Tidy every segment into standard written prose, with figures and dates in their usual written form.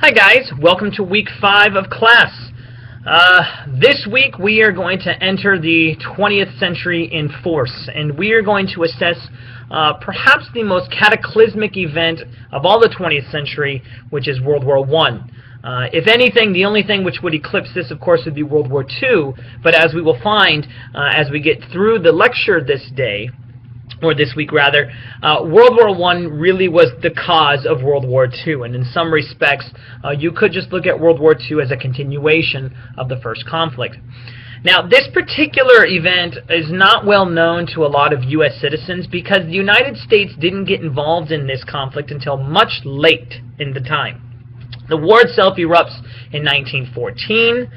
Hi guys, welcome to week 5 of class. This week we are going to enter the 20th century in force, and we are going to assess perhaps the most cataclysmic event of all the 20th century, which is World War I. If anything, the only thing which would eclipse this, of course, would be World War II, but as we will find as we get through the lecture this day, or this week rather, World War I really was the cause of World War II, and in some respects you could just look at World War II as a continuation of the first conflict. Now, this particular event is not well known to a lot of U.S. citizens because the United States didn't get involved in this conflict until much late in the time. The war itself erupts in 1914.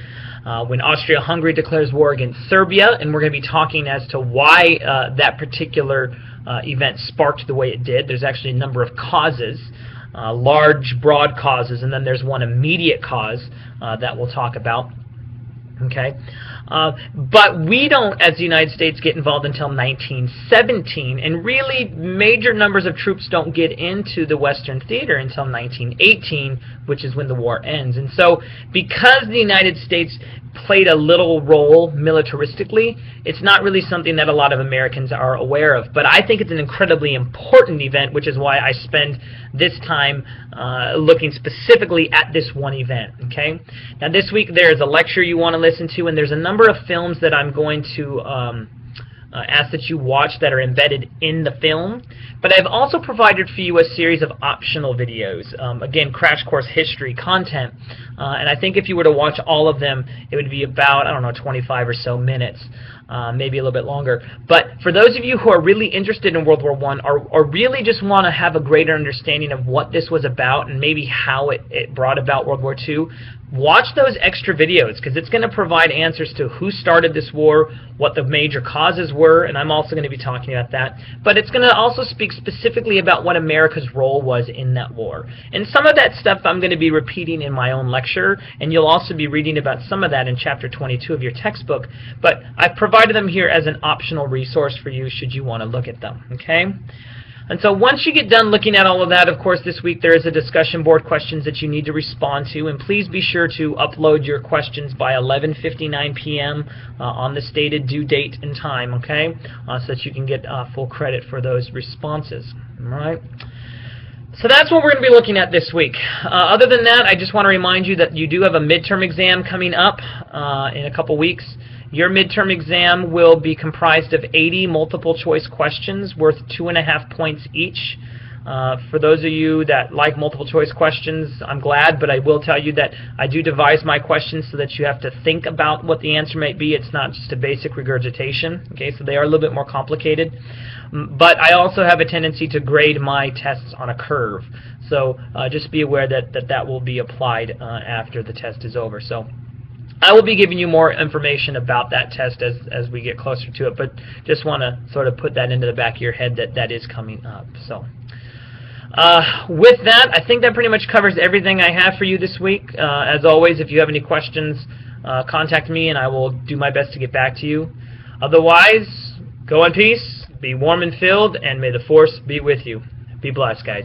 When Austria-Hungary declares war against Serbia, and we're going to be talking as to why that particular event sparked the way it did. There's actually a number of causes, large, broad causes, and then there's one immediate cause that we'll talk about. Okay, but we don't, as the United States, get involved until 1917, and really major numbers of troops don't get into the Western theater until 1918, which is when the war ends. And so, because the United States played a little role militaristically, it's not really something that a lot of Americans are aware of. But I think it's an incredibly important event, which is why I spend this time looking specifically at this one event. Okay. Now, this week there is a lecture you want to listen to, and there's a number of films that I'm going to ask that you watch that are embedded in the film. But I've also provided for you a series of optional videos, again, crash course history content, and I think if you were to watch all of them, it would be about, I don't know, 25 or so minutes, maybe a little bit longer. But for those of you who are really interested in World War I, or really just want to have a greater understanding of what this was about and maybe how it brought about World War II, watch those extra videos, because it's going to provide answers to who started this war, what the major causes were, and I'm also going to be talking about that. But it's going to also speak specifically about what America's role was in that war. And some of that stuff I'm going to be repeating in my own lecture, and you'll also be reading about some of that in Chapter 22 of your textbook. But I've provided them here as an optional resource for you should you want to look at them. Okay? And so once you get done looking at all of that, of course, this week there is a discussion board questions that you need to respond to, and please be sure to upload your questions by 11:59 p.m. On the stated due date and time, okay, so that you can get full credit for those responses. All right. So that's what we're going to be looking at this week. Other than that, I just want to remind you that you do have a midterm exam coming up in a couple weeks. Your midterm exam will be comprised of 80 multiple choice questions worth 2.5 points each. For those of you that like multiple choice questions, I'm glad, but I will tell you that I do devise my questions so that you have to think about what the answer might be. It's not just a basic regurgitation. Okay, so they are a little bit more complicated. But I also have a tendency to grade my tests on a curve. So just be aware that that will be applied after the test is over. So I will be giving you more information about that test as we get closer to it, but just want to sort of put that into the back of your head that that is coming up. So with that, I think that pretty much covers everything I have for you this week. As always, if you have any questions, contact me and I will do my best to get back to you. Otherwise, go in peace, be warm and filled, and may the Force be with you. Be blessed, guys.